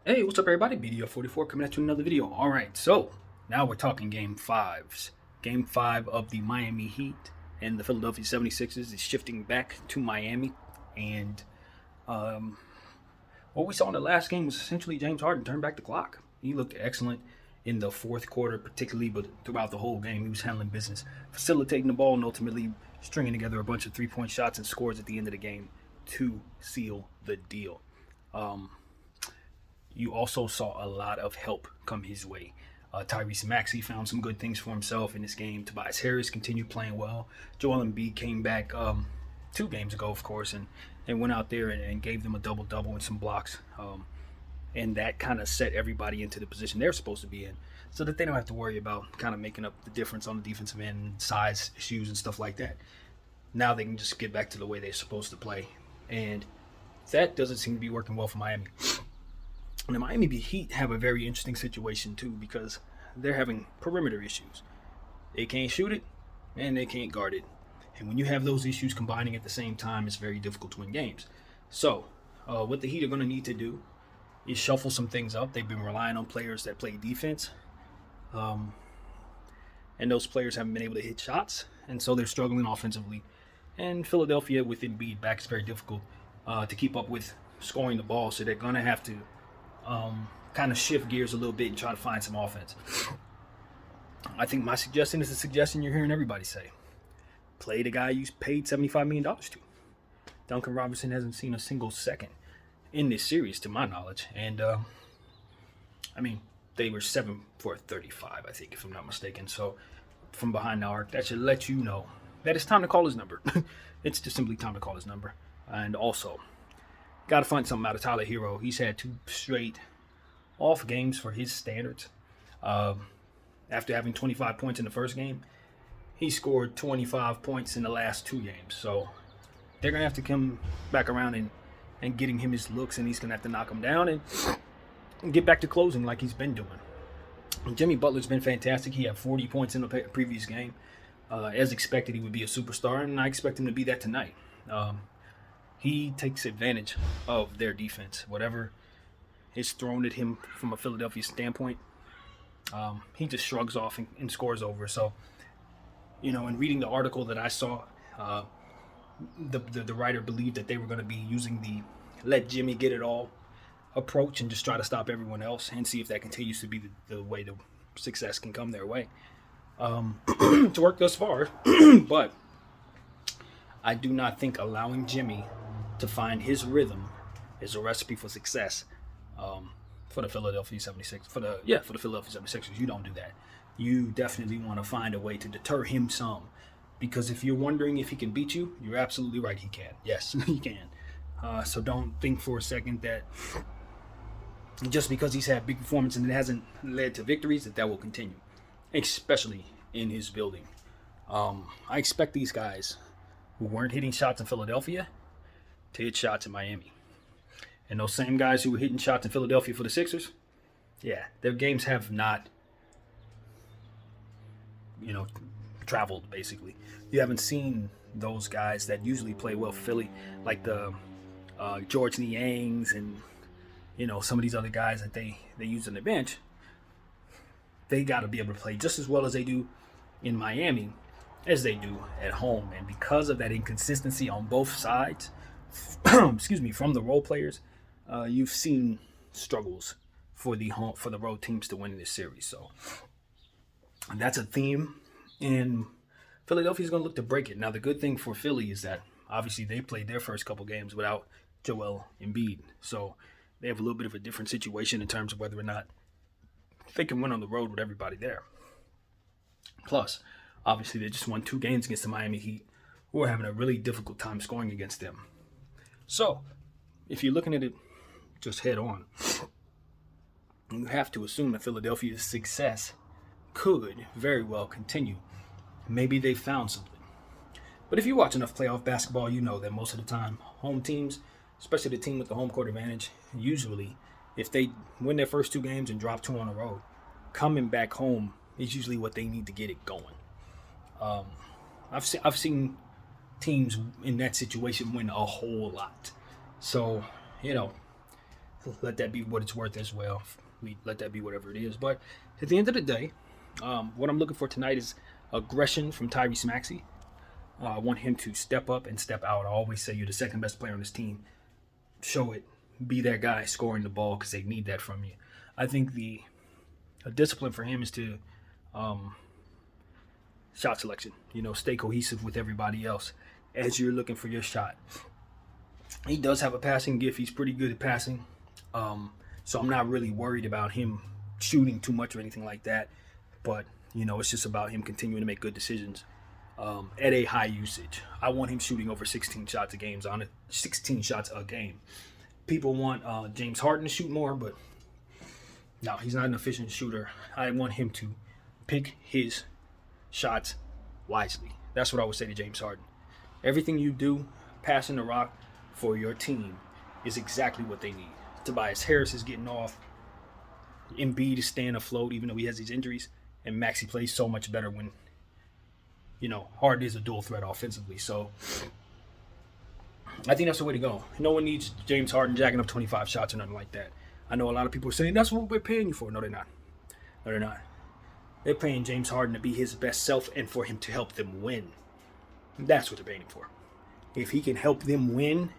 Hey, what's up, everybody? BDF44 coming at you with another video. All right, so now we're talking game fives. Game five of the Miami Heat and the Philadelphia 76ers is shifting back to Miami. And um, what we saw in the last game was essentially James Harden turned back the clock. He looked excellent in the fourth quarter, particularly, but throughout the whole game, he was handling business, facilitating the ball, and ultimately stringing together a bunch of three-point shots and scores at the end of the game to seal the deal. Um, you also saw a lot of help come his way. Tyrese Maxey found some good things for himself in this game. Tobias Harris continued playing well. Joel Embiid came back 2 games ago, of course, and went out there and gave them a double-double and some blocks. And that kind of set everybody into the position they're supposed to be in so that they don't have to worry about kind of making up the difference on the defensive end, size issues and stuff like that. Now they can just get back to the way they're supposed to play. And that doesn't seem to be working well for Miami. And the Miami Heat have a very interesting situation too because they're having perimeter issues. They can't shoot it and they can't guard it. And when you have those issues combining at the same time, it's very difficult to win games. So, what the Heat are going to need to do is shuffle some things up. They've been relying on players that play defense, and those players haven't been able to hit shots, and so they're struggling offensively. And Philadelphia with Embiid back is very difficult to keep up with scoring the ball, so they're going to have to kind of shift gears a little bit and try to find some offense. I think my suggestion is the suggestion you're hearing everybody say. Play the guy you paid $75 million to. Duncan Robinson hasn't seen a single second in this series, to my knowledge. And, they were 7 for 35, I think, if I'm not mistaken. So, from behind the arc, that should let you know that it's time to call his number. It's just simply time to call his number. And also, got to find something out of Tyler Hero. He's had 2 straight off games for his standards. After having 25 points in the first game, he scored 25 points in the last 2 games. So they're going to have to come back around and getting him his looks, and he's going to have to knock him down and get back to closing like he's been doing. Jimmy Butler's been fantastic. He had 40 points in the previous game. As expected, he would be a superstar, and I expect him to be that tonight. He takes advantage of their defense. Whatever is thrown at him from a Philadelphia standpoint, he just shrugs off and scores over. So, in reading the article that I saw, the writer believed that they were going to be using the let Jimmy get it all approach and just try to stop everyone else and see if that continues to be the way the success can come their way. To work thus far, but I do not think allowing Jimmy to find his rhythm is a recipe for success for the Philadelphia 76ers. For the Philadelphia 76ers, you don't do that. You definitely want to find a way to deter him some. Because if you're wondering if he can beat you, you're absolutely right, he can. Yes, he can. So don't think for a second that just because he's had big performance and it hasn't led to victories, that will continue. Especially in his building. I expect these guys who weren't hitting shots in Philadelphia to hit shots in Miami. And those same guys who were hitting shots in Philadelphia for the Sixers, yeah, their games have not, traveled, basically. You haven't seen those guys that usually play well for Philly, like the George Niangs and, some of these other guys that they use on the bench. They got to be able to play just as well as they do in Miami as they do at home. And because of that inconsistency on both sides, from the role players, you've seen struggles for the road teams to win this series. So that's a theme, and Philadelphia's going to look to break it. Now, the good thing for Philly is that obviously they played their first couple games without Joel Embiid, so they have a little bit of a different situation in terms of whether or not they can win on the road with everybody there. Plus, obviously, they just won 2 games against the Miami Heat, who are having a really difficult time scoring against them. So, if you're looking at it just head on, you have to assume that Philadelphia's success could very well continue. Maybe they found something. But if you watch enough playoff basketball, you know that most of the time, home teams, especially the team with the home court advantage, usually, if they win their first 2 games and drop 2 on the road, coming back home is usually what they need to get it going. I've seen teams in that situation win a whole lot. So, let that be what it's worth as well. We let that be whatever it is. But at the end of the day, what I'm looking for tonight is aggression from Tyrese Maxey. I want him to step up and step out. I always say you're the second best player on this team. Show it. Be that guy scoring the ball because they need that from you. I think the discipline for him is to shot selection. Stay cohesive with everybody else as you're looking for your shot. He does have a passing gift. He's pretty good at passing. So I'm not really worried about him shooting too much or anything like that. But, it's just about him continuing to make good decisions at a high usage. I want him shooting over 16 shots a game. People want James Harden to shoot more, but no, he's not an efficient shooter. I want him to pick his shots wisely. That's what I would say to James Harden. Everything you do, passing the rock for your team, is exactly what they need. Tobias Harris is getting off. Embiid is staying afloat even though he has these injuries. And Maxey plays so much better when, Harden is a dual threat offensively. So I think that's the way to go. No one needs James Harden jacking up 25 shots or nothing like that. I know a lot of people are saying that's what we're paying you for. No, they're not. No, they're not. They're paying James Harden to be his best self and for him to help them win. That's what they're paying him for. If he can help them win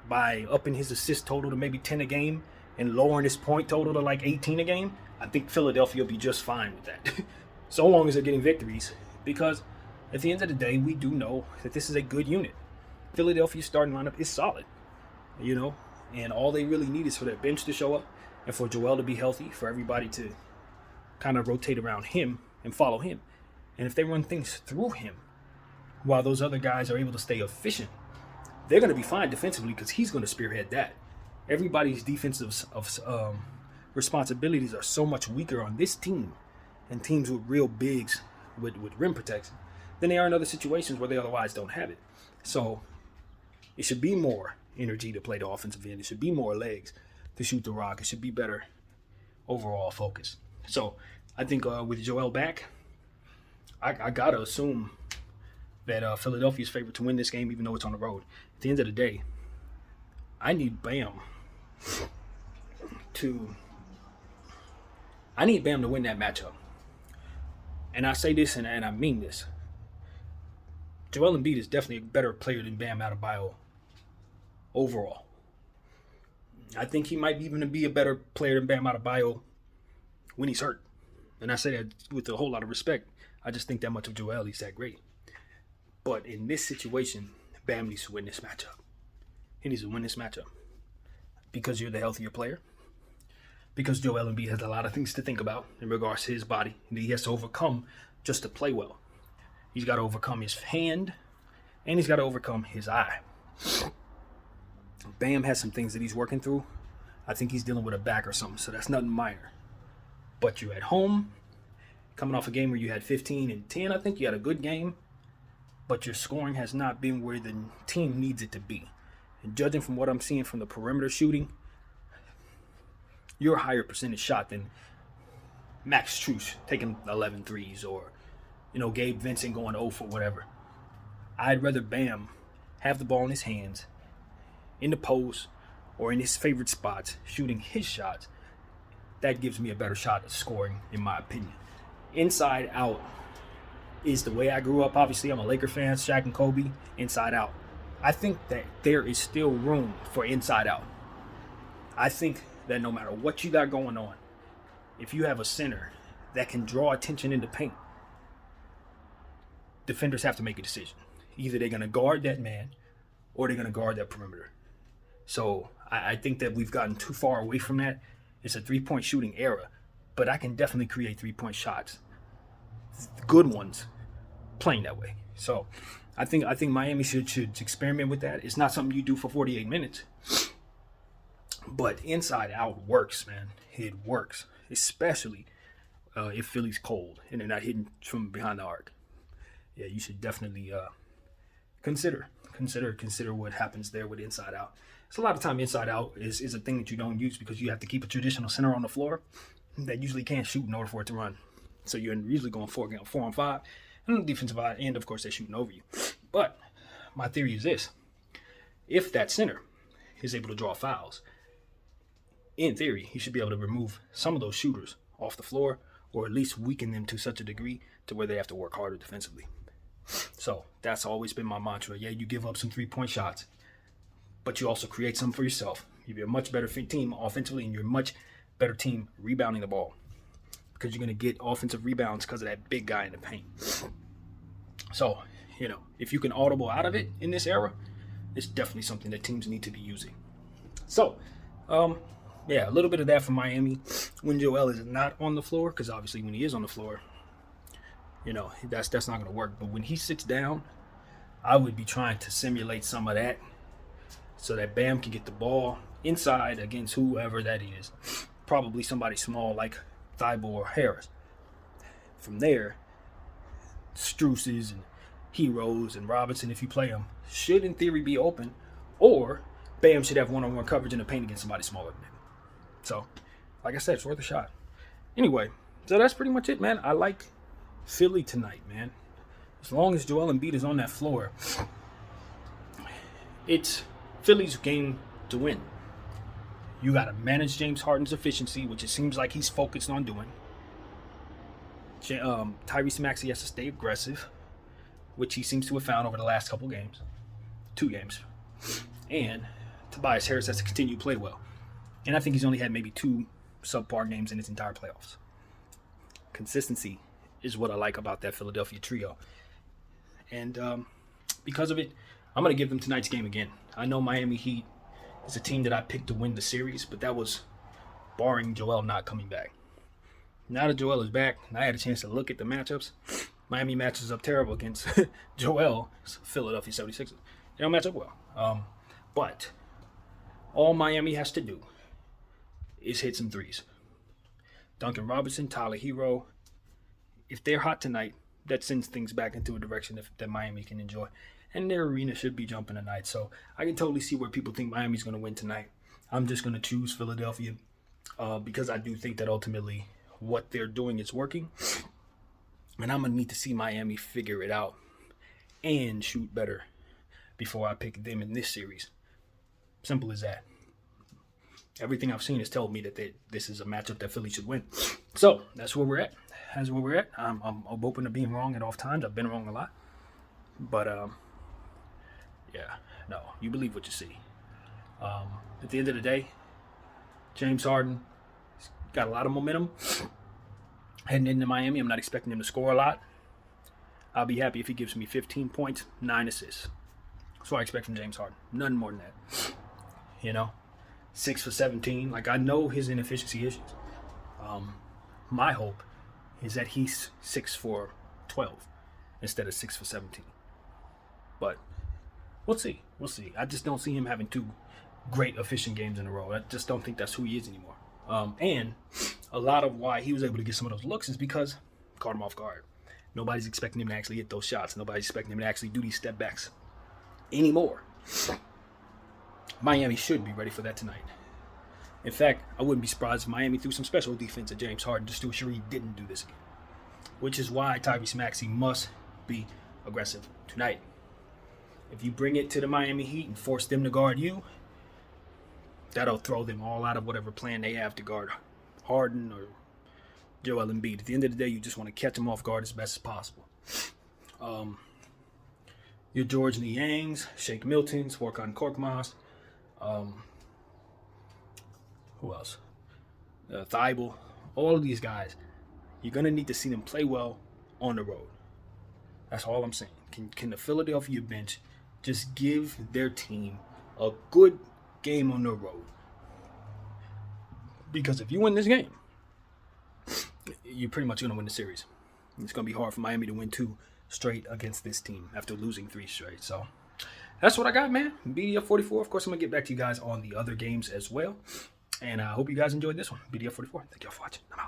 by upping his assist total to maybe 10 a game and lowering his point total to like 18 a game, I think Philadelphia will be just fine with that. So long as they're getting victories. Because at the end of the day, we do know that this is a good unit. Philadelphia's starting lineup is solid, and all they really need is for their bench to show up and for Joel to be healthy, for everybody to kind of rotate around him and follow him. And if they run things through him while those other guys are able to stay efficient, they're going to be fine defensively because he's going to spearhead that. Everybody's defensive responsibilities are so much weaker on this team and teams with real bigs with rim protection than they are in other situations where they otherwise don't have it. So it should be more energy to play the offensive end. It should be more legs to shoot the rock. It should be better overall focus. So I think with Joel back, I got to assume that Philadelphia's favored to win this game, even though it's on the road. At the end of the day, I need Bam to win that matchup. And I say this and I mean this. Joel Embiid is definitely a better player than Bam Adebayo overall. I think he might even be a better player than Bam Adebayo when he's hurt. And I say that with a whole lot of respect. I just think that much of Joel. He's that great. But in this situation, Bam needs to win this matchup. He needs to win this matchup because you're the healthier player. Because Joel Embiid has a lot of things to think about in regards to his body that he has to overcome just to play well. He's got to overcome his hand, and he's got to overcome his eye. Bam has some things that he's working through. I think he's dealing with a back or something, so that's nothing minor. But you're at home, coming off a game where you had 15 and 10. I think you had a good game, but your scoring has not been where the team needs it to be. And judging from what I'm seeing from the perimeter shooting, you're a higher percentage shot than Max Strus taking 11 threes or, Gabe Vincent going 0 for whatever. I'd rather Bam have the ball in his hands, in the post, or in his favorite spots, shooting his shots. That gives me a better shot at scoring, in my opinion. Inside out is the way I grew up. Obviously, I'm a Laker fan, Shaq and Kobe, inside out. I think that there is still room for inside out. I think that no matter what you got going on, if you have a center that can draw attention in the paint, defenders have to make a decision. Either they're going to guard that man or they're going to guard that perimeter. So I think that we've gotten too far away from that. It's a three-point shooting era, but I can definitely create three-point shots, good ones, playing that way. So I think Miami should experiment with that. It's not something you do for 48 minutes. But inside out works, man. It works, especially if Philly's cold and they're not hitting from behind the arc. Yeah, you should definitely consider what happens there with inside out. So a lot of time inside out is a thing that you don't use because you have to keep a traditional center on the floor that usually can't shoot in order for it to run. So you're usually going 4 on 5. And on the defensive end, of course, they're shooting over you. But my theory is this. If that center is able to draw fouls, in theory, he should be able to remove some of those shooters off the floor, or at least weaken them to such a degree to where they have to work harder defensively. So that's always been my mantra. Yeah, you give up some 3-point shots, but you also create some for yourself. You're a much better team offensively, and you're a much better team rebounding the ball, because you're going to get offensive rebounds because of that big guy in the paint. So, if you can audible out of it in this era, it's definitely something that teams need to be using. So, a little bit of that from Miami when Joel is not on the floor, because obviously when he is on the floor, that's not going to work. But when he sits down, I would be trying to simulate some of that so that Bam can get the ball inside against whoever that is. Probably somebody small like Thibault or Harris. From there, Struces and Heroes and Robinson, if you play them, should in theory be open, or Bam should have one-on-one coverage in the paint against somebody smaller than him. So, like I said, it's worth a shot. Anyway, so that's pretty much it, man. I like Philly tonight, man. As long as Joel Embiid is on that floor, it's Philly's game to win. You got to manage James Harden's efficiency, which it seems like he's focused on doing. Tyrese Maxey has to stay aggressive, which he seems to have found over the last couple games. 2 games. And Tobias Harris has to continue to play well. And I think he's only had maybe 2 subpar games in his entire playoffs. Consistency is what I like about that Philadelphia trio. And because of it, I'm going to give them tonight's game again. I know Miami Heat is a team that I picked to win the series, but that was barring Joel not coming back. Now that Joel is back, and I had a chance to look at the matchups, Miami matches up terrible against Joel's Philadelphia 76ers. They don't match up well. But all Miami has to do is hit some threes. Duncan Robinson, Tyler Hero, if they're hot tonight, that sends things back into a direction that Miami can enjoy. And their arena should be jumping tonight. So I can totally see where people think Miami's going to win tonight. I'm just going to choose Philadelphia because I do think that ultimately what they're doing is working. And I'm going to need to see Miami figure it out and shoot better before I pick them in this series. Simple as that. Everything I've seen has told me that this is a matchup that Philly should win. So that's where we're at. That's where we're at. I'm open to being wrong at off times. I've been wrong a lot. But, you believe what you see. At the end of the day, James Harden got a lot of momentum. Heading into Miami, I'm not expecting him to score a lot. I'll be happy if he gives me 15 points, 9 assists. That's what I expect from James Harden. Nothing more than that. 6 for 17. Like, I know his inefficiency issues. My hope is that he's 6 for 12 instead of 6 for 17. But we'll see. I just don't see him having 2 great efficient games in a row. I just don't think that's who he is anymore. And a lot of why he was able to get some of those looks is because caught him off guard. Nobody's expecting him to actually hit those shots. Nobody's expecting him to actually do these step backs anymore. Miami should be ready for that tonight. In fact, I wouldn't be surprised if Miami threw some special defense at James Harden just to ensure he didn't do this again. Which is why Tyrese Maxey must be aggressive tonight. If you bring it to the Miami Heat and force them to guard you, that'll throw them all out of whatever plan they have to guard Harden or Joel Embiid. At the end of the day, you just want to catch them off guard as best as possible. Your George Niangs, Shake Miltons, Furkan Korkmaz, who else? Thibault, all of these guys. You're going to need to see them play well on the road. That's all I'm saying. Can the Philadelphia bench just give their team a good game on the road? Because if you win this game, you're pretty much going to win the series. It's going to be hard for Miami to win 2 straight against this team after losing 3 straight. So that's what I got, man. BDF44. Of course, I'm going to get back to you guys on the other games as well. And I hope you guys enjoyed this one. BDF44. Thank y'all for watching. I'm out.